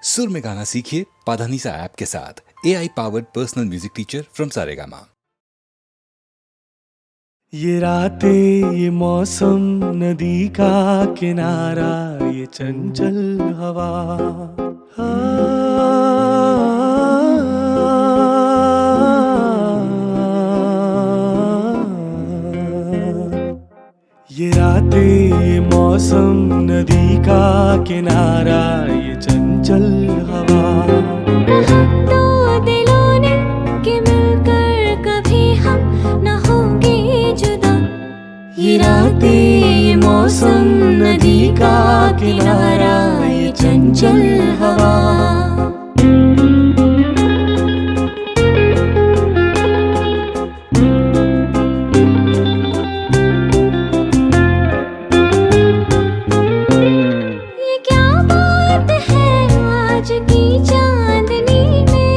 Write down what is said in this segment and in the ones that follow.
सुर में गाना सीखिए पाधानीसा ऐप के साथ। AI powered personal music teacher from Saregama. ये रातें, ये मौसम, नदी का किनारा, ये चंचल हवा, ये रातें, ये मौसम, नदी का किनारा, ये चंचल हवा। कहा तो दिलों ने कि मिलकर कभी हम न होंगे जुदा। ये रातें, ये मौसम, नदी का किनारा, ये चंचल हवा। ये क्या बात है आज की चांदनी में,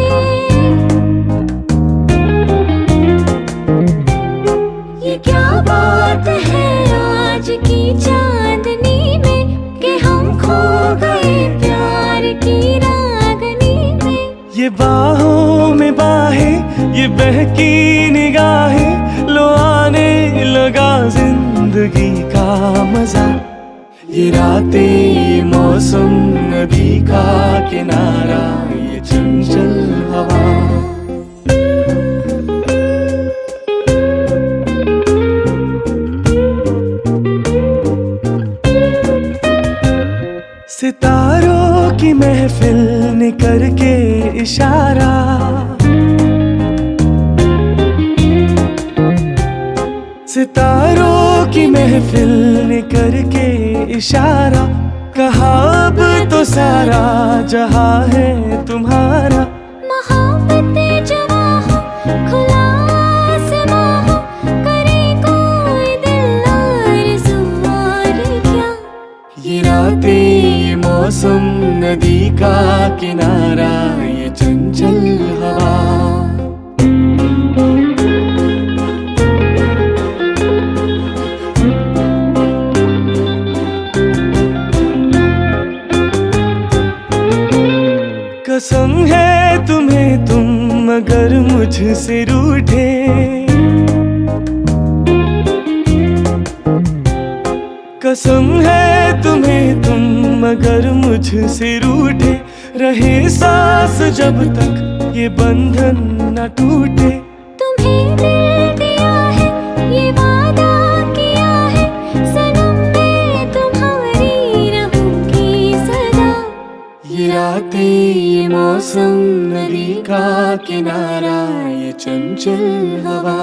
ये क्या बात है आज की चांदनी में कि हम खो गए प्यार की रागनी में। ये बाहों में बाहें, ये बहकी निगाहें, लो आने लगा जिंदगी का मजा। ये रातें, ये मौसम, नदी का किनारा, ये चंचल हवा। सितारों की महफिल ने करके इशारा, सितारों की महफिल ने करके इशारा, कहा अब तो सारा जहां है तुम्हारा। मोहब्बतें जवां हो, खुला आसमां हो, करे कोई दिल आरज़ू और क्या। ये रातें, ये मौसम, नदी का किनारा, ये चंचल हवा। कसम है तुम्हें तुम अगर मुझसे रूठे, कसम है तुम्हें तुम अगर मुझसे रूठे, रहे सांस जब तक ये बंधन न टूटे। तुम्हें दिल दिया है, ये वादा किया है, सनम मैं तुम्हारी रहूंगी सदा। ये रातें, ये मौसम, नदी का किनारा, ये चंचल हवा।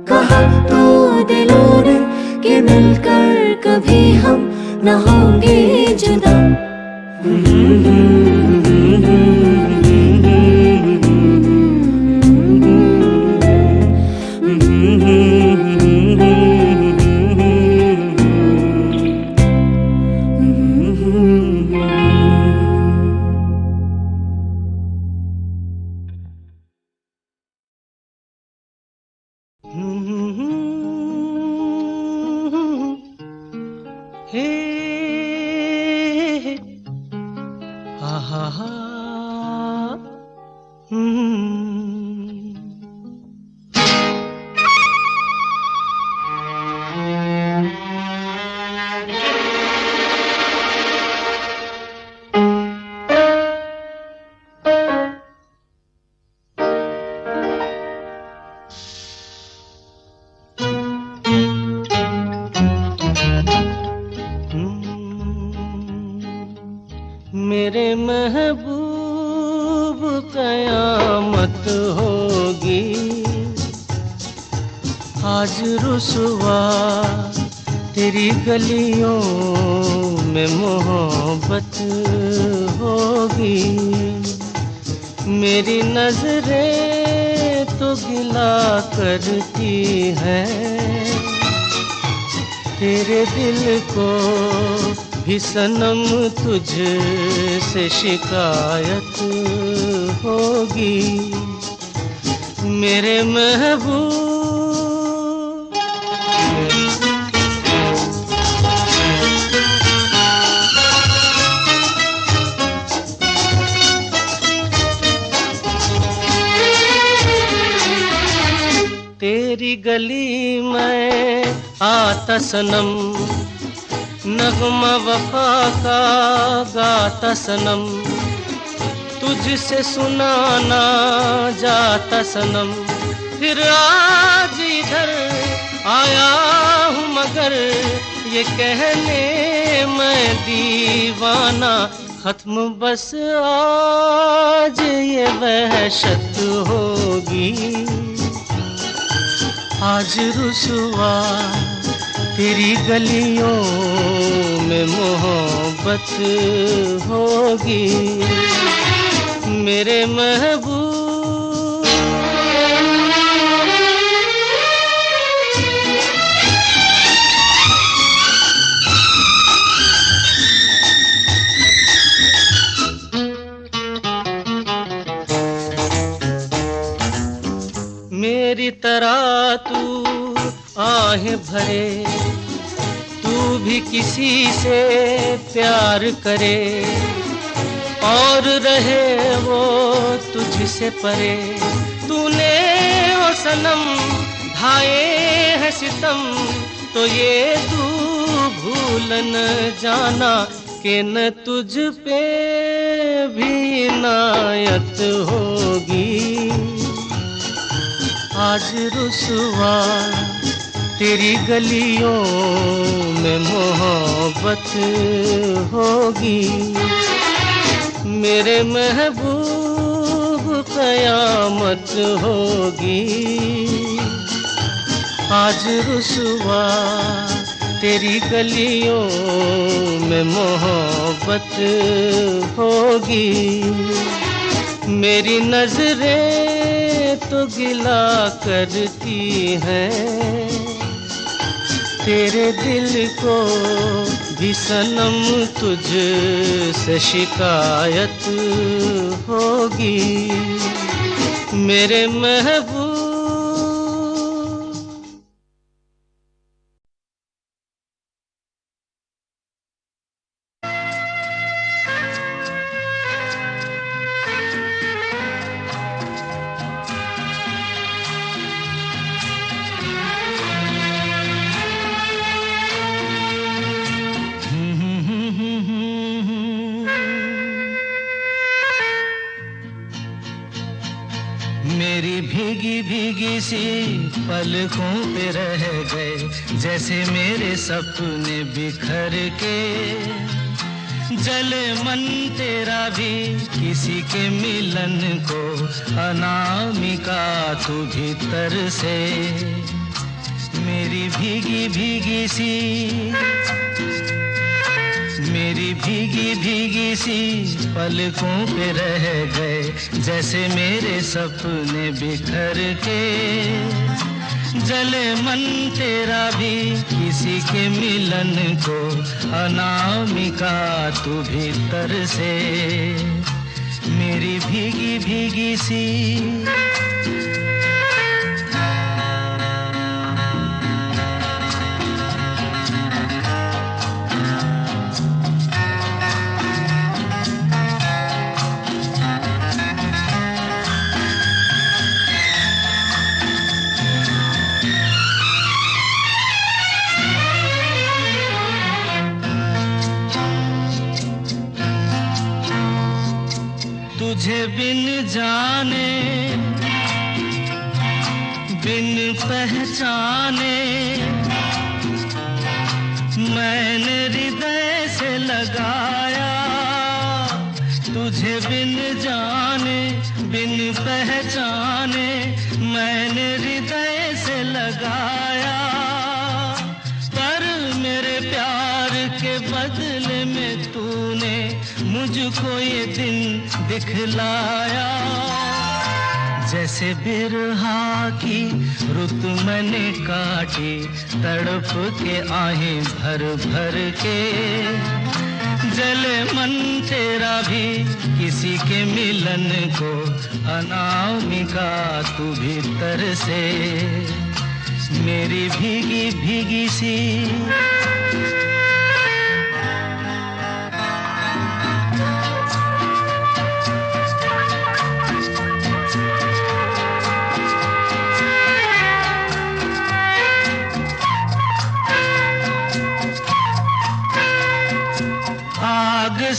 कहा तो दिलों ने कि मिलकर कभी हम न होंगे जुदा। हे हा हा हा मेरे महबूब कयामत होगी, आज रुसवा तेरी गलियों में मोहब्बत होगी। मेरी नजरें तो गिला करती हैं, तेरे दिल को भी सनम तुझसे शिकायत होगी। मेरे महबूब तेरी गली में आता सनम, नगमा वफा का गाता सनम, तुझसे सुनाना जाता सनम। फिर आज इधर आया हूँ मगर ये कहने मैं दीवाना, खत्म बस आज ये वहशत होगी। आज रुसवा तेरी गलियों में मोहब्बत होगी मेरे महबूब। मेरी तरह तू आहें भरे, तू भी किसी से प्यार करे और रहे वो तुझसे परे। तूने ओ सनम ढाए हैं सितम, तो ये तू भूल न जाना कि न तुझ पे भी इनायत होगी। आज रुसवा तेरी गलियों में मोहब्बत होगी मेरे महबूब, कयामत होगी। आज रुसवा तेरी गलियों में मोहब्बत होगी। मेरी नजरें तो गिला करती हैं, तेरे दिल को भी सनम तुझ से शिकायत होगी मेरे महबूब। मेरी भीगी भीगी सी पलकों पे रह गए जैसे मेरे सपने बिखर के। जले मन तेरा भी किसी के मिलन को, अनामिका तू भीतर से। मेरी भीगी भीगी सी, मेरी भीगी भीगी सी पलकों पे रह गए जैसे मेरे सपने बिखर के। जले मन तेरा भी किसी के मिलन को, अनामिका तू भीतर से। मेरी भीगी भीगी सी। तुझे बिन जाने बिन पहचाने मैंने हृदय से लगाया। तुझे बिन जाने बिन पहचाने मैंने हृदय से लगाया। पर मेरे प्यार के बदले में तूने मुझको ये दिन दिखलाया। जैसे बिरहा की रुत मैंने काटी, तड़प के आहें भर भर के। जले मन तेरा भी किसी के मिलन को, अनामिका तू भीतर से। मेरी भीगी भीगी सी।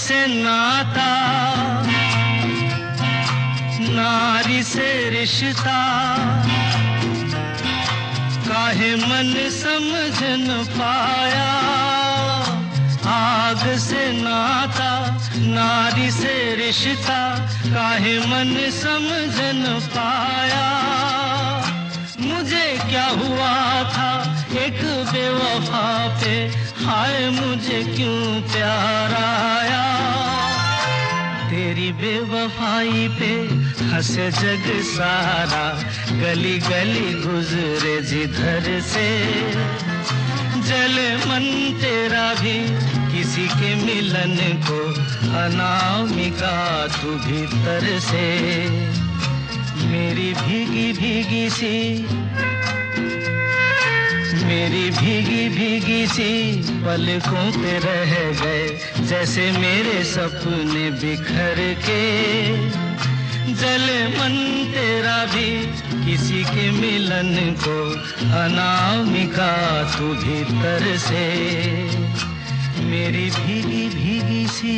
से नाता, नारी से रिश्ता, काहे मन समझ न पाया। आग से नाता, नारी से रिश्ता, काहे मन समझ न पाया। मुझे क्या हुआ था एक बेवफा पे, हाय मुझे क्यों प्यार आया। तेरी बेवफाई पे हंसे जग सारा, गली गली गुजरे जिधर से। जले मन तेरा भी किसी के मिलन को, अनामिका तू भीतर से। मेरी भीगी भीगी सी, मेरी भीगी भीगी सी पलकों पे रह गए, जैसे मेरे सपने बिखर के। जले मन तेरा भी किसी के मिलन को, अनामिका तू भीतर से। मेरी भीगी भीगी सी।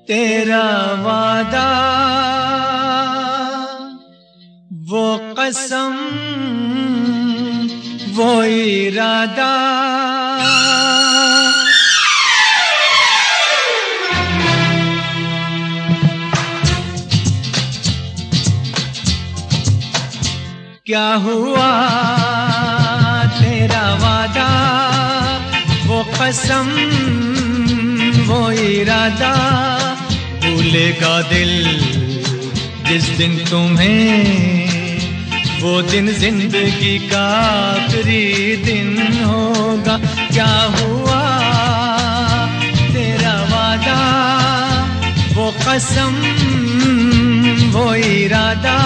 तेरा वादा, वो कसम, वो इरादा, क्या हुआ तेरा वादा, वो कसम, वो इरादा। भूलेगा दिल जिस दिन तुम्हें, वो दिन जिंदगी का आखिरी दिन होगा। क्या हुआ तेरा वादा, वो कसम, वो इरादा।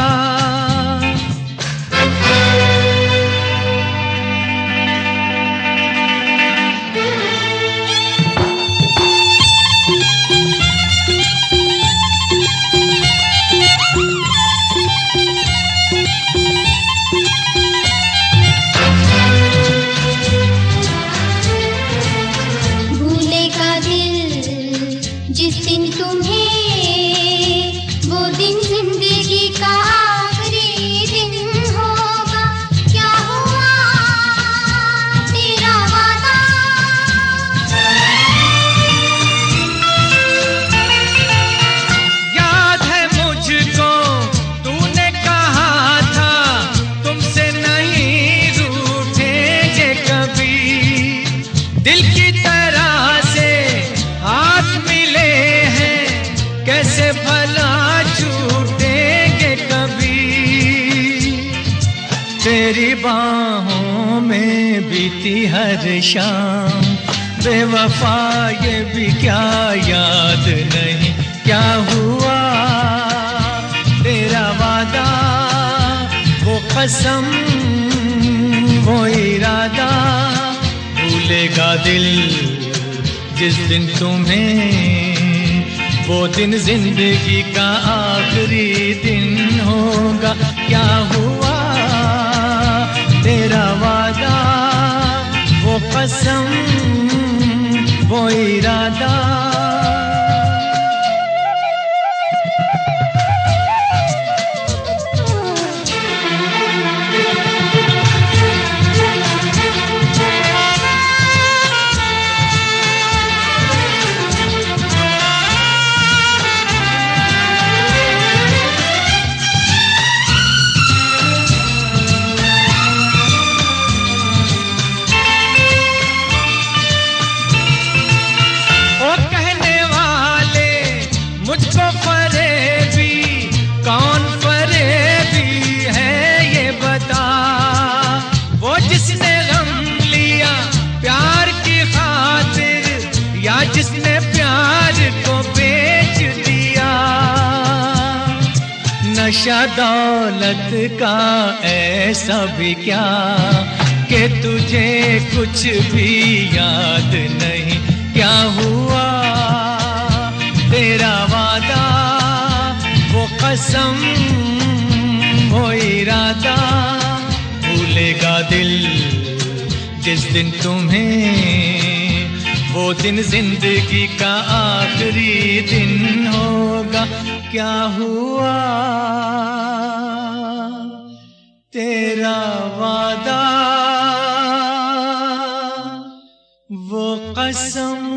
तेरी बाहों में बीती हर शाम, बेवफा ये भी क्या याद नहीं। क्या हुआ तेरा वादा, वो कसम, वो इरादा। भूलेगा दिल जिस दिन तुम्हें, वो दिन जिंदगी का आखिरी दिन होगा। क्या हुआ तेरा वादा, वो कसम, वो इरादा। जिसने प्यार को बेच दिया, नशा दौलत का ऐसा भी क्या, कि तुझे कुछ भी याद नहीं। क्या हुआ तेरा वादा, वो कसम, वो इरादा, भूलेगा दिल जिस दिन तुम्हें, वो दिन जिंदगी का आखिरी दिन होगा। क्या हुआ तेरा वादा, वो कसम।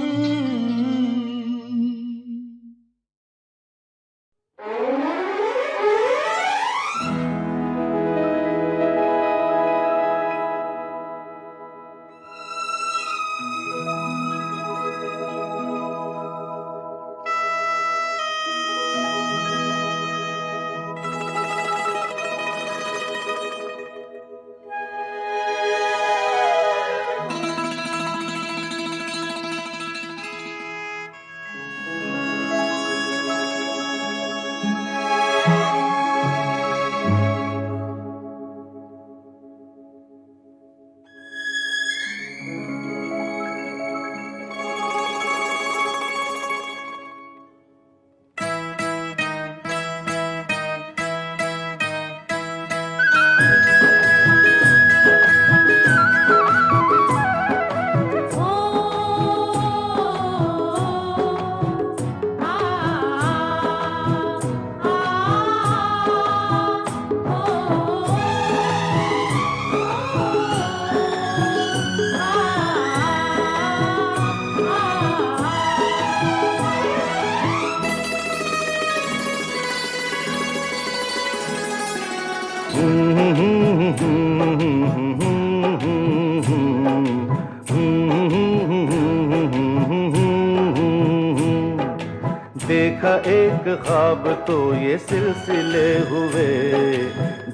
देखा एक ख्वाब तो ये सिलसिले हुए,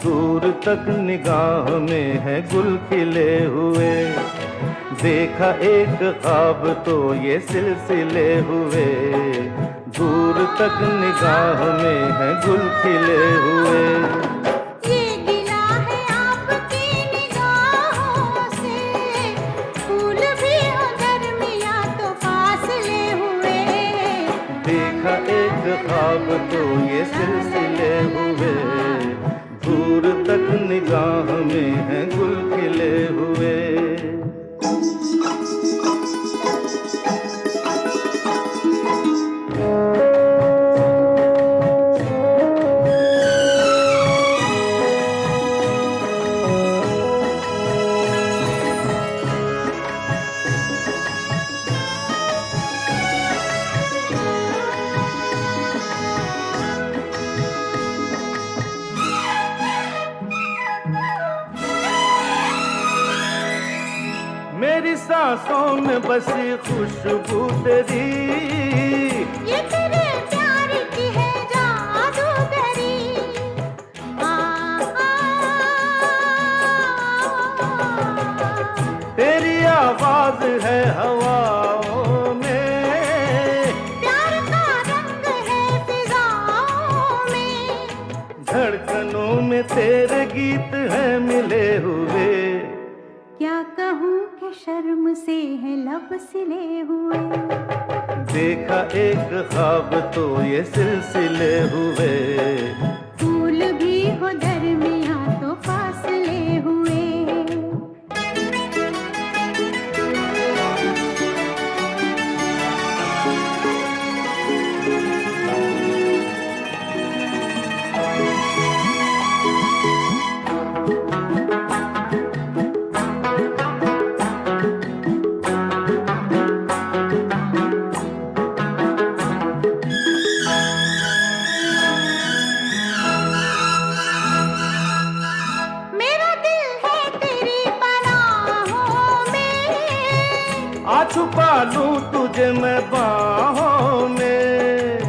दूर तक निगाह में है गुल खिले हुए। देखा एक ख्वाब तो ये सिलसिले हुए, दूर तक निगाह में है गुल खिले हुए। ये गिला है आपकी निगाहों से, फूल भी हो दरमियां तो फासले हुए। देखा एक ख्वाब तो ये सिलसिले हुए, दूर तक निगाह में है गुल खिले हुए। मेरी सांसों में बसी खुशबू तेरी, ये तेरे प्यार की है जादूगरी। तेरी आवाज है हवाओं में, प्यार का रंग है फिजाओं में। धड़कनों में तेरे गीत हैं मिले हुए। क्या कहूँ कि शर्म से है लब सिले हुए। देखा एक ख्वाब तो ये सिलसिले हुए, फूल भी हो दरमियां तो फासले हुए। आ छुपा लूं तुझे मैं बाहों में।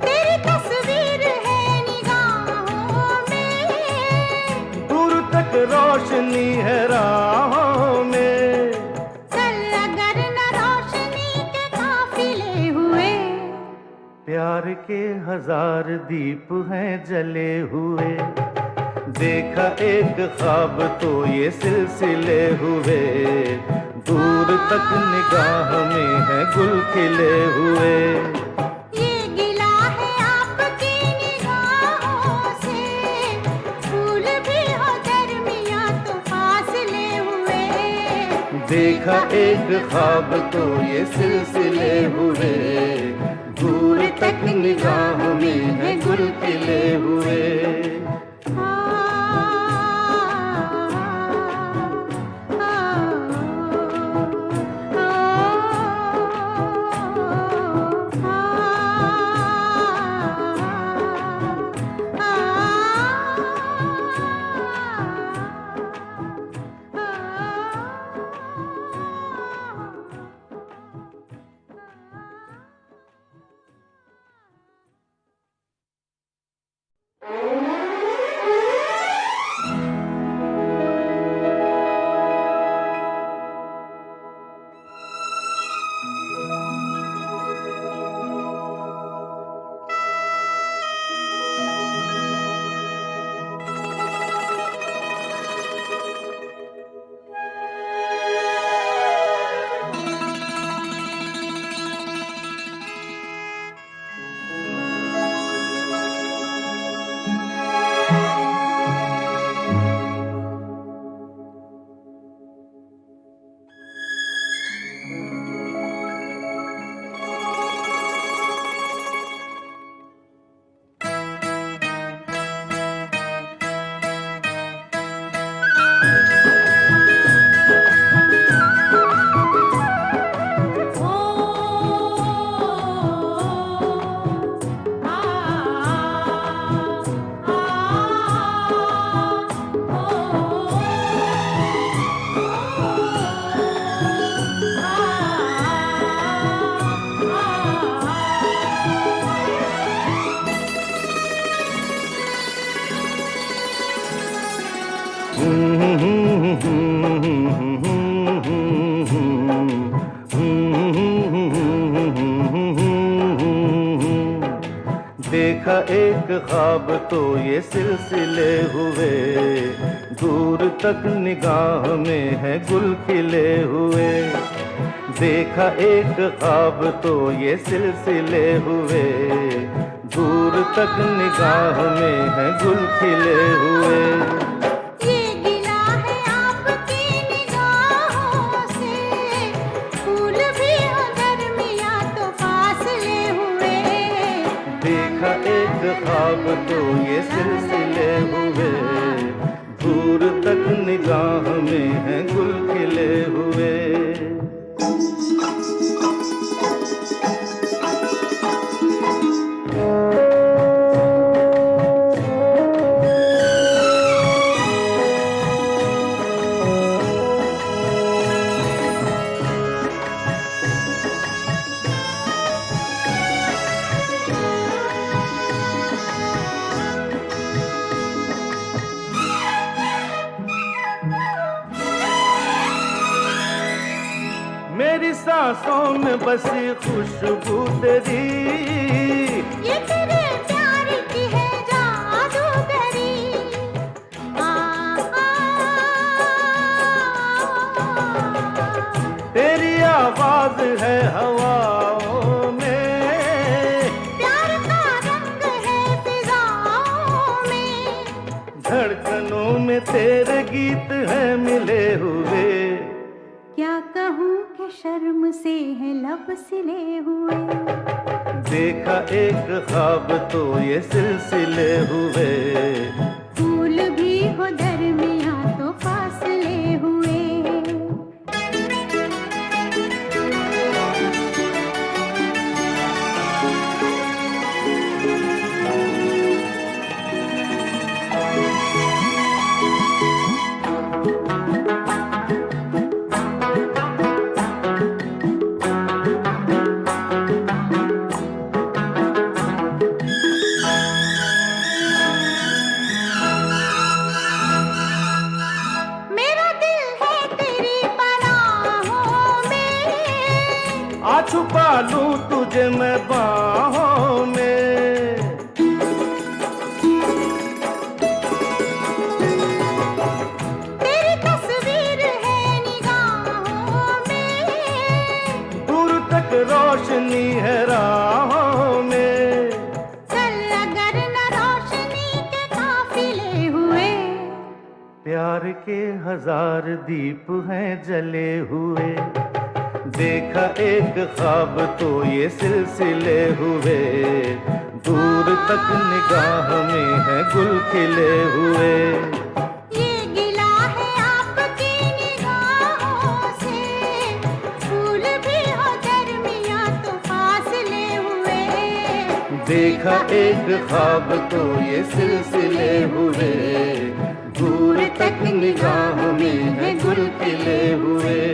तेरी तस्वीर है निगाहों में, दूर तक रोशनी है राहों में। चल अगर न रोशनी के काफिले हुए। प्यार के 1000 दीप हैं जले हुए। देखा एक ख्वाब तो ये सिलसिले हुए, दूर तक निगाह में है गुल खिले हुए। ये गिला है आपकी निगाहों से, फूल भी हो दरमियां तो फासले हुए। देखा एक ख्वाब तो ये सिलसिले हुए, दूर तक निगाह में है गुल खिले हुए। देखा एक ख्वाब तो ये सिलसिले हुए, दूर तक निगाह में है गुल खिले हुए। देखा एक ख्वाब तो ये सिलसिले हुए, दूर तक निगाह में है गुल खिले हुए। ये गिला है आपकी निगाहों से, फूल भी हो दरमियां तो फासले हुए। देखा एक ख्वाब तो ये सिलसिले हुए, दूर तक निगाह में है गुल खिले हुए। मेरी सांसों में बसी खुशबू तेरी, ये तेरे प्यार की है जादूगरी। तेरी आवाज है हवाओं में, प्यार का रंग है फिजाओं में। धड़कनों में तेरे गीत हैं मिले हुए। क्या कहूँ कि शर्म से है लब सिले हुए। देखा एक ख्वाब तो ये सिलसिले हुए, फूल भी हो दरमियां तो फासले हुए। छुपा लूं तुझे मैं बाहों में। के हजार दीप हैं जले हुए। देखा एक ख्वाब तो ये सिलसिले हुए, दूर तक निगाह में है गुल खिले हुए। ये गिला है आपकी निगाहों से, फूल भी हो दरमियां तो फासले हुए। देखा एक ख्वाब तो ये सिलसिले हुए, दूर तक निगाह में है गुल खिले हुए।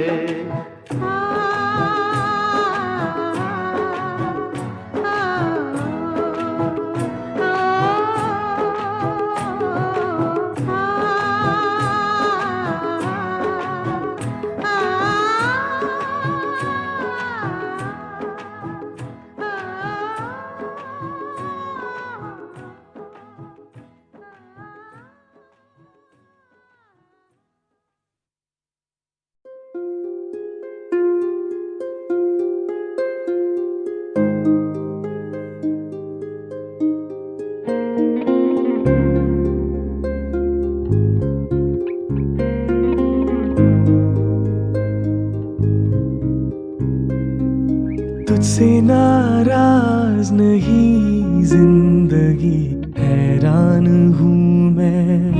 तुझसे नाराज नहीं जिंदगी, हैरान हूँ मैं,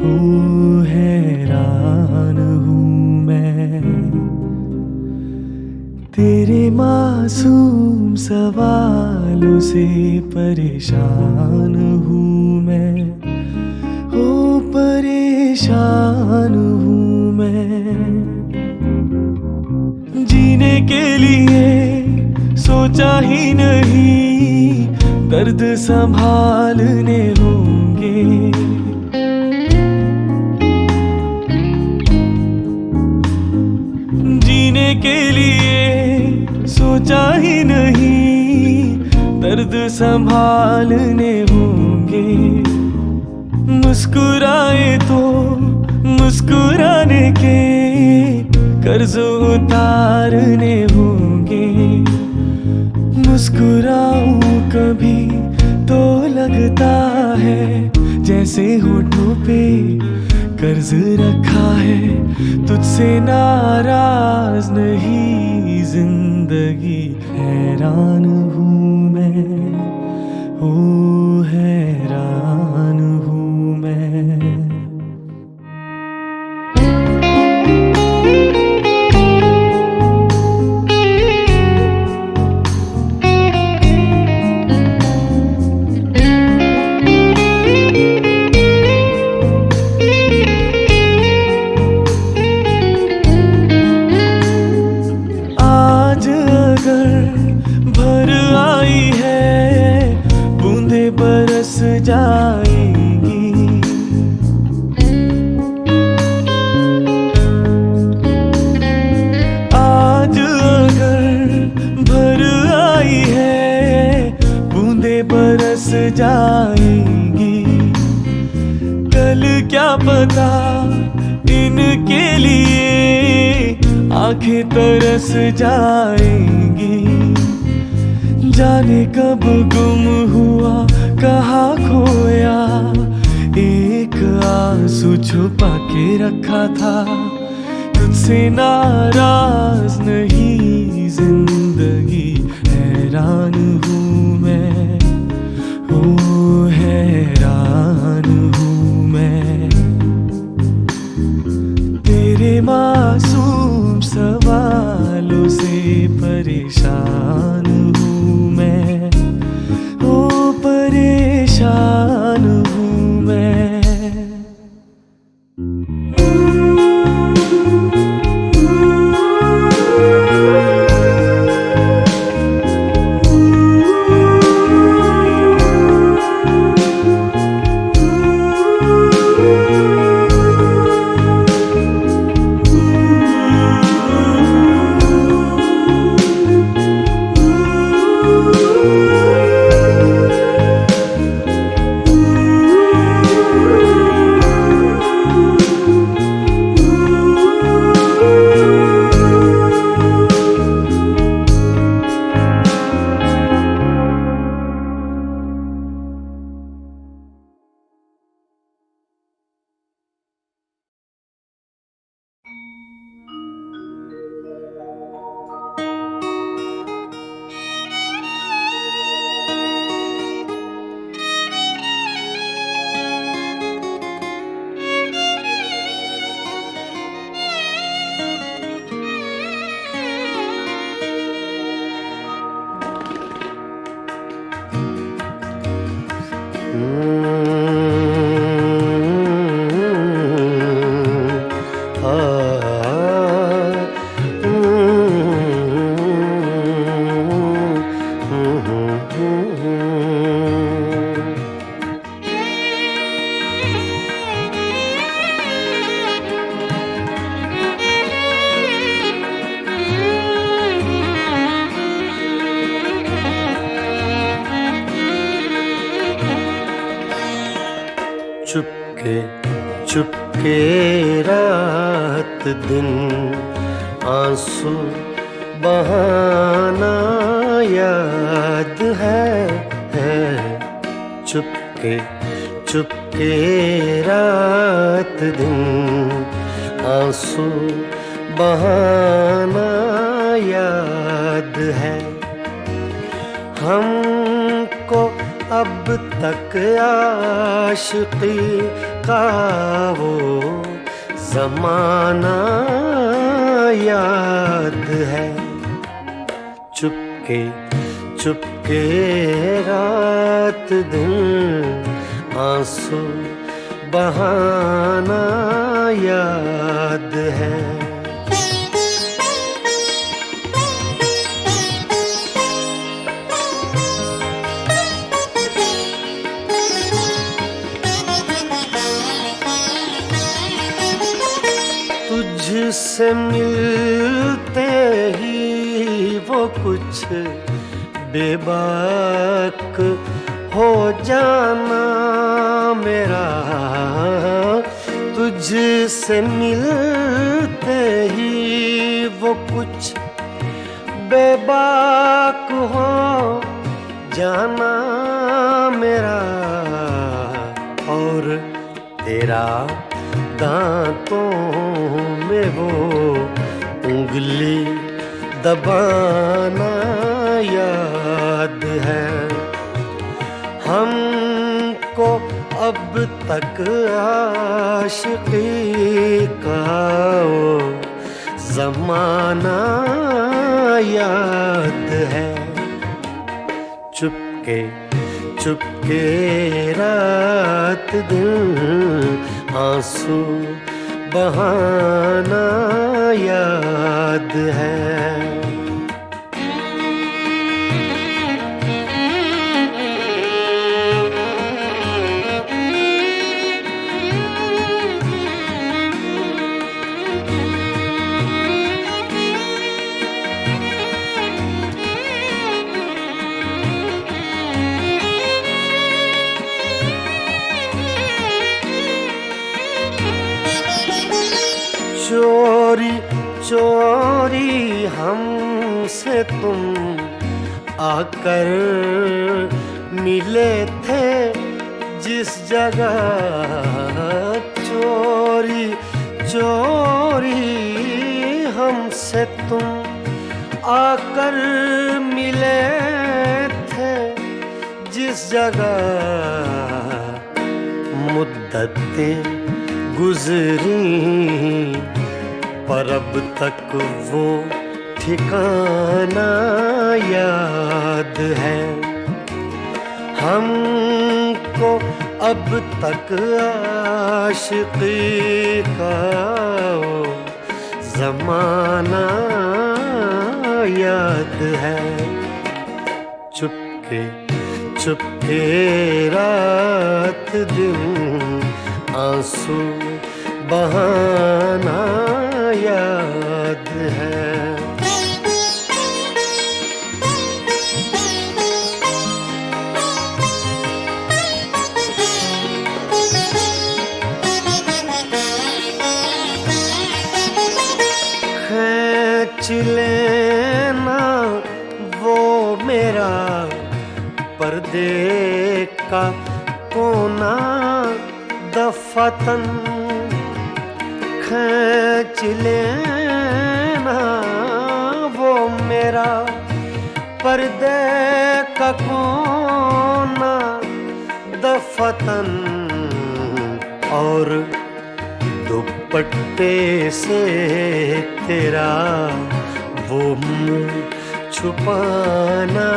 ओ हैरान हूँ मैं। तेरे मासूम सवालों से परेशान हूँ मैं, ओ परेशान हूँ मैं। जीने के लिए सोचा ही नहीं, दर्द संभालने होंगे। जीने के लिए सोचा ही नहीं, दर्द संभालने होंगे। मुस्कुराए तो मुस्कुराने के कर्ज उतारने होंगे। मुस्कुराऊं कभी तो लगता है जैसे होठों पे कर्ज रखा है। तुझसे नाराज नहीं जिंदगी, हैरान हूँ मैं, ओ हैरान हूँ मैं। जाएगी आज अगर भर आई है, बूंदे बरस जाएंगी। कल क्या पता इनके लिए आंखें तरस जाएंगी। जाने कब गुम हुआ कहाँ खोया, एक आंसू छुपा के रखा था। तुझसे नाराज नहीं जिंदगी, हैरान हूँ मैं, ओ हैरान हूँ मैं। तेरे मासूम सवालों से परेशान हूँ मैं, ओ परेशान हूँ मैं। चुपके रात दिन आंसू बहाना याद है चुपके चुपके रात दिन आंसू बहाना याद है। हमको अब तक आशिकी का वो ज़माना याद है। चुपके चुपके रात दिन आंसू बहाना याद है। तुझसे मिलते ही वो कुछ बेबाक हो जाना मेरा, तुझसे मिलते ही वो कुछ बेबाक हो जाना मेरा, और तेरा दांतों में वो उंगली दबाना याद है। हमको अब तक आशिकी का वो ज़माना याद है। चुपके चुपके रात दिन आंसू बहाना याद है। चोरी चोरी हमसे तुम आकर मिले थे जिस जगह, चोरी चोरी हमसे तुम आकर मिले थे जिस जगह, मुद्दतें गुजरी पर अब तक वो ठिकाना याद है। हमको अब तक आशिकी का वो ज़माना याद है। चुपके चुपके रात दिन आंसू बहाना याद है। खींच लेना वो मेरा पर्दे का कोना दफतन, खींच लेना वो मेरा पर्दे का कोना दफतन, और दुपट्टे से तेरा वो मुँह छुपाना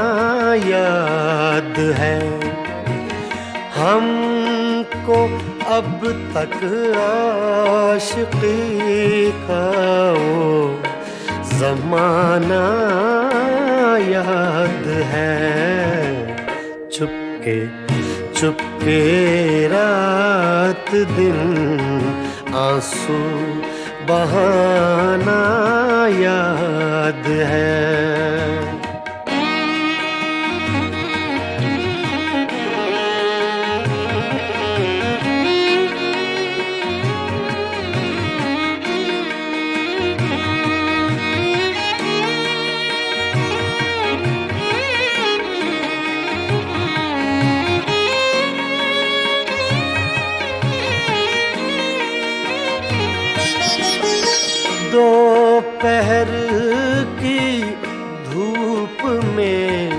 याद है। हमको अब तक आशिकी का वो ज़माना याद है। चुपके चुपके रात दिन आंसू बहाना याद है। दोपहर की धूप में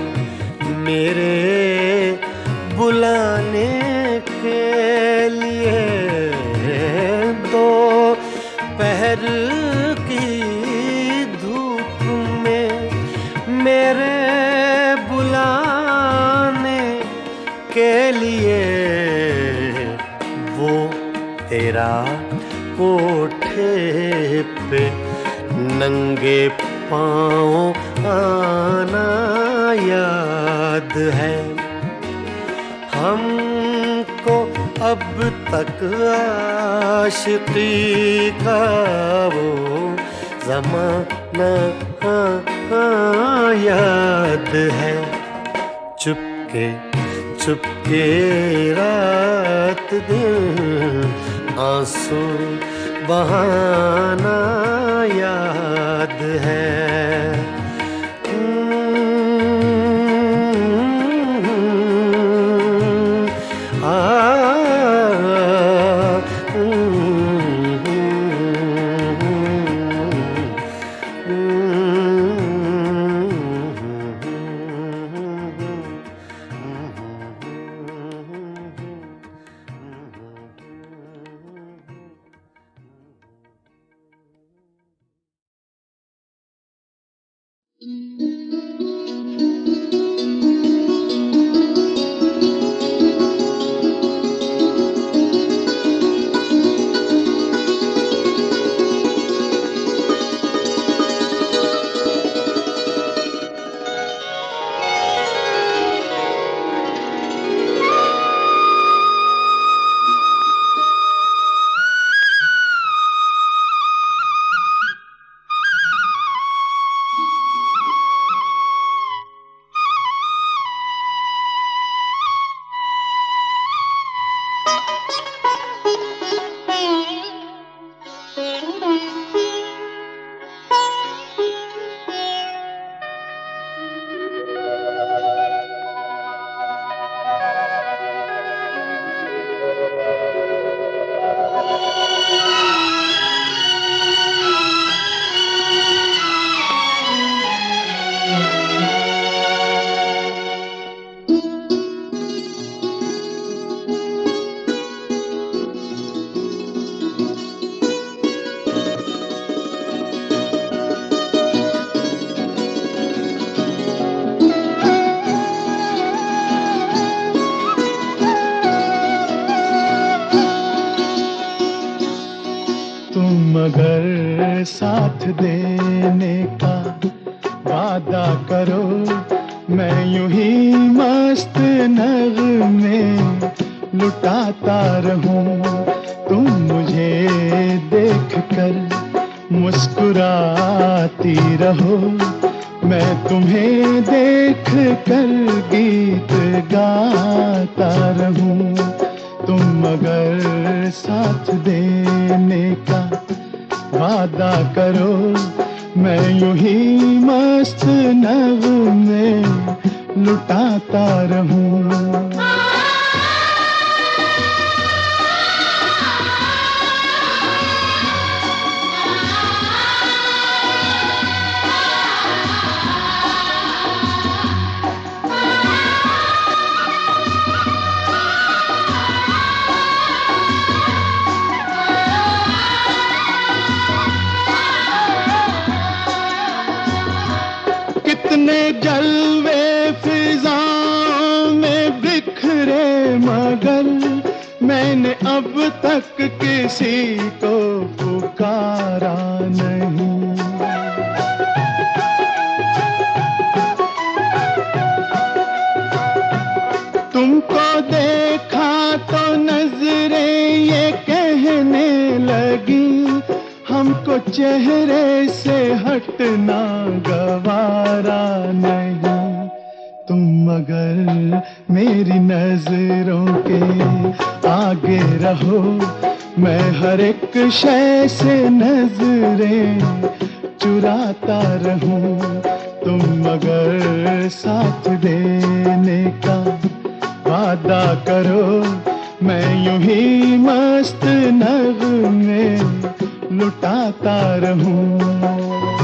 मेरे बुलाने के लिए, दोपहर की धूप में मेरे बुलाने के लिए, वो तेरा कोठे पे नंगे पाँव आना याद है। हमको अब तक आशिकी का वो ज़माना याद है। चुपके चुपके रात दिन आंसू बहाना याद है। मगर साथ देने का वादा करो, मैं यूं ही मस्त नग़्मे लुटाता रहूं। तुम मुझे देख कर मुस्कुराती रहो, मैं तुम्हें देख कर गीत गाता रहूं। तुम मगर साथ देने का वादा करो, मैं यूं ही मस्त नग़्मे लुटाता रहूं। कितने जलवे फिजाओं में बिखरे, मगर मैंने अब तक किसी को पुकारा नहीं। तुमको देखा तो नजरें ये कहने लगी, हमको चेहरे से हटना गवारा नहीं। तुम मगर मेरी नजरों के आगे रहो, मैं हर एक शय से नजरें चुराता रहूं। तुम मगर साथ देने का वादा करो, मैं यूं ही मस्त नग़्मे लुटाता रहूं।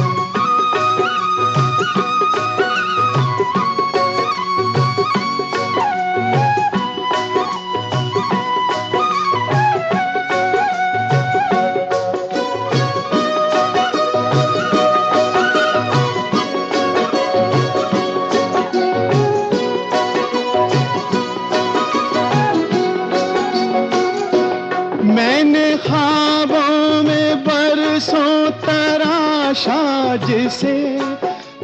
तराशा जिसे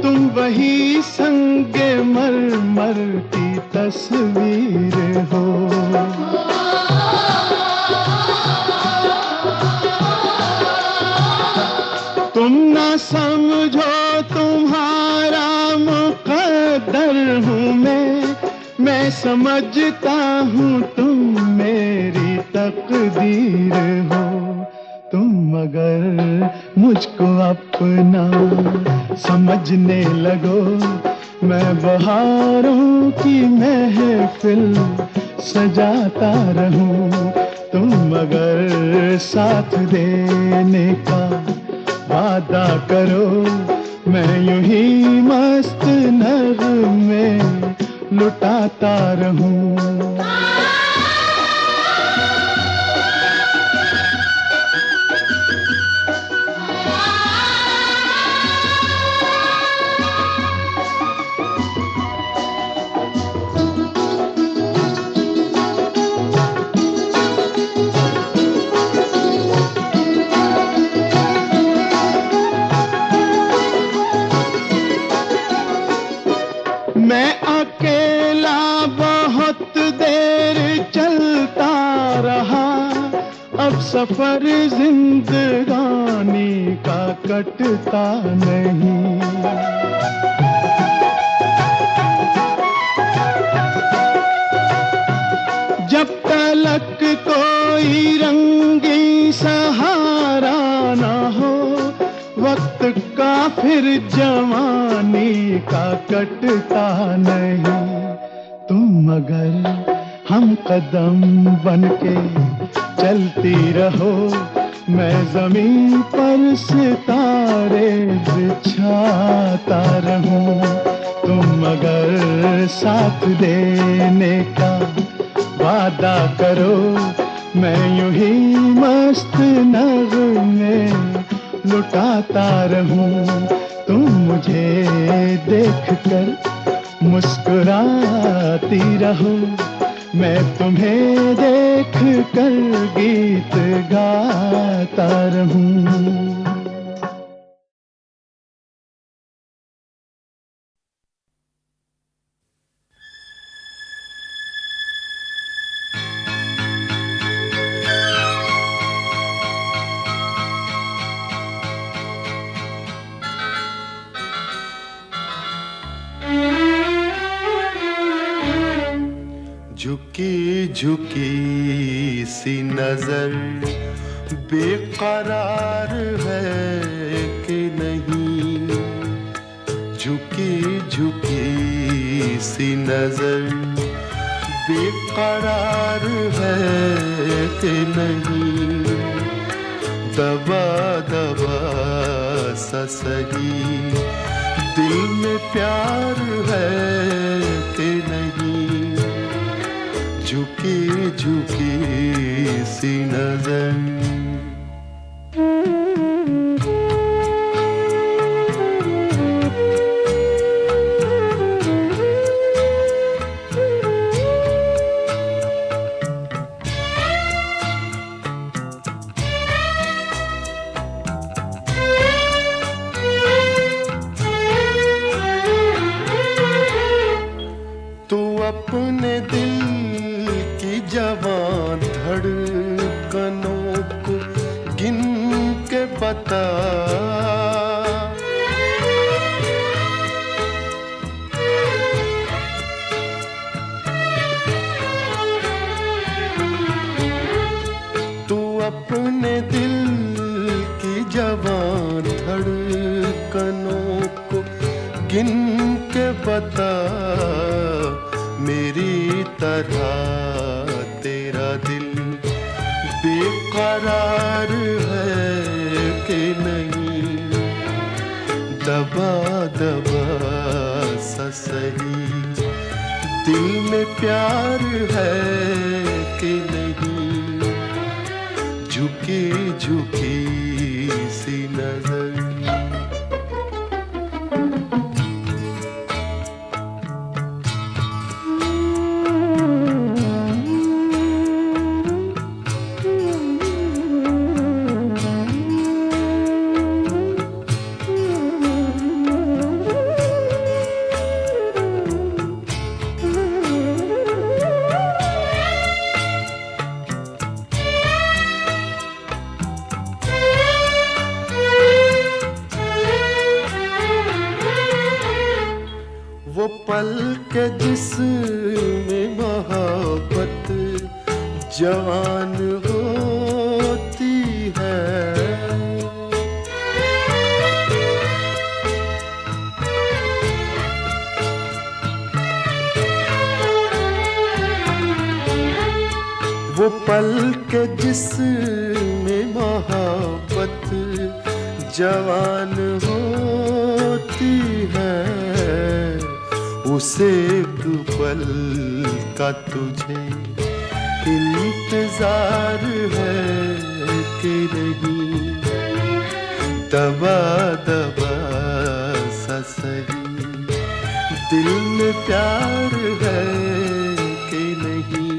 तुम वही संगे मरमर की तस्वीर हो। तुम ना समझो तुम्हारा मुकद्दर हूँ मैं समझता हूँ तुम मेरी तकदीर हो। तुम अगर मुझको अपना समझने लगो, मैं बहारों की महफिल सजाता रहूं। तुम अगर साथ देने का वादा करो, मैं यूं ही मस्त नगमे लुटाता रहूं। मैं अकेला बहुत देर चलता रहा, अब सफर जिंदगानी का कटता नहीं। जब तलक कोई रंगी सहारा ना हो, वक्त का फिर जवानी का कटता नहीं। तुम अगर हम कदम बनके चलती रहो, मैं जमीन पर सितारे बिछाता रहूं। तुम अगर साथ देने का वादा करो, मैं यूं ही मस्त नगमे लुटाता रहूं। तुम मुझे देखकर मुस्कुराती रहो, मैं तुम्हें देखकर गीत गाता रहूं। झुकी झुकी सी नजर बेकरार है कि नहीं, झुकी झुकी सी नजर बेकरार है कि नहीं, दबा दबा सा सही दिल में प्यार है कि नहीं, झुकी झुकी सी नजर। तू अपने दिल की जवान धड़कनों को गिन के बता, तू अपने दिल की जवान धड़कनों को गिन के बता, मेरी तरह तेरा दिल बेकरार है कि नहीं, दबा दबा सा सही दिल में प्यार है कि नहीं, झुकी झुकी सी नजर। पल के जिसमें मोहब्बत जवान होती है, वो पल के जिसमें मोहब्बत जवान होती है, उसे एक पल का तुझे इंतजार है कि नहीं, दबा दबा सा सही दिल में प्यार है कि नहीं,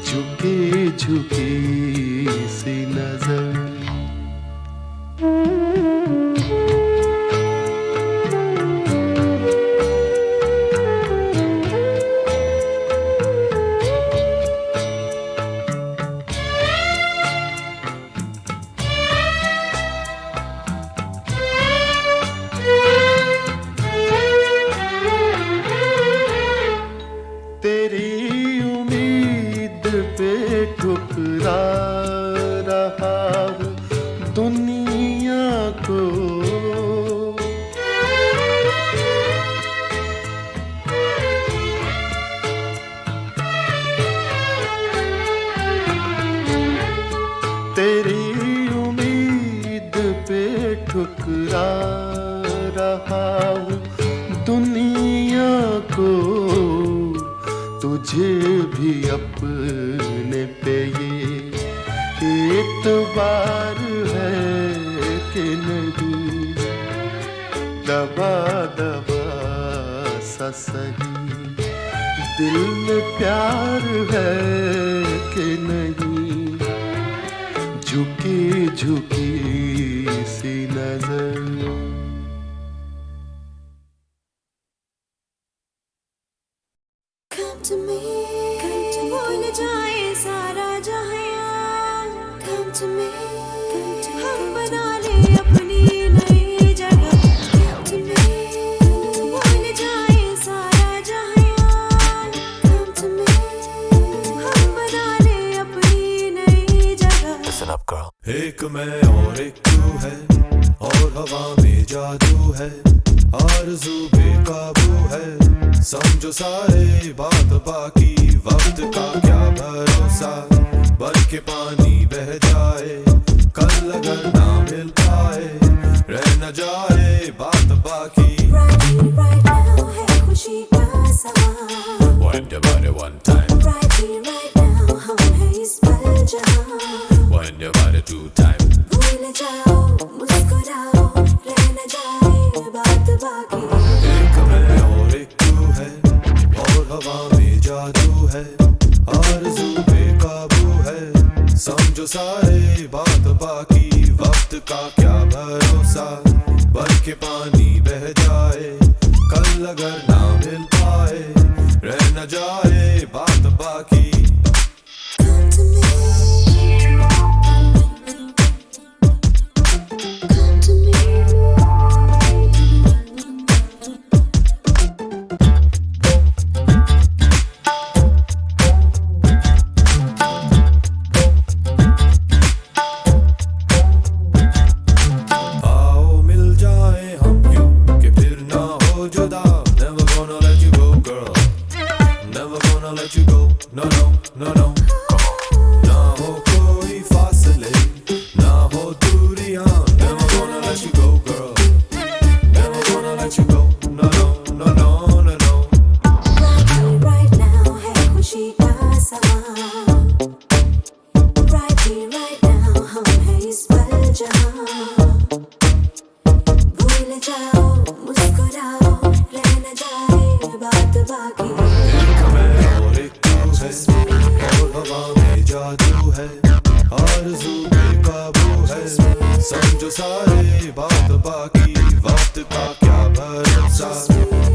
झुकी झुकी सी नजर। तेरी उम्मीद पे ठुकरा रहा हूँ दुनिया को, तेरी उम्मीद पे ठुकरा रहा हूँ दुनिया को, तुझे भी अपने पे ये एतबार है कि नहीं, दबा दबा सा सही दिल में प्यार है कि नहीं, झुकी झुकी सी नजर। to me, भूल जाए सारा जहां, come to me, हम बना ले अपनी नई जगह, come to me, भूल जाए सारा जहां, come to me, हम बना ले अपनी नई जगह। Listen up, girl. एक मैं और एक तू है, और हवा में जादू है, आरज़ू बेकाबू है, समझो सारे बात बाकी, वक्त का क्या भरोसा, बन के पानी बह जाए, कल अगर ना मिल पाए, रह न जाए बात बाकी। Right now है खुशी का समा, Wind your body one time, right now हम हैं इस पल जहां, wind your body two time, भूल जाओ मुस्कुराओ, रह न जाए बात बाकी। एक मैं और एक तू है, और हवा में जादू है, आरज़ू बेकाबू है, समझो सारे बात बाकी, वक्त का क्या भरोसा, बन के पानी बह जाए, कल अगर ना मिल पाए, रह न जाए बात बाकी। Come to me, come to me, आओ मिल जाए हम यूं कि फिर ना हो जुदा, never gonna let you go girl, never gonna let you go, no no no no, ना हो कोई फासले, ना हो दूरियां, never gonna let you go girl, never gonna let you go, no no no no no no। right now है खुशी का समा, right now हम हैं इस पल जहां, भूल जाओ मुस्कुराओ, रह न जाए बात बाकी। एक मैं और एक तू है, और हवा में जादू है, आरज़ू बेकाबू है, समझो सारे बात बाकी, वक्त का क्या भरोसा,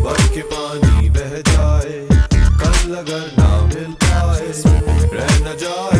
बन के पानी बह जाए, कल अगर ना मिल पाए, रह न जाए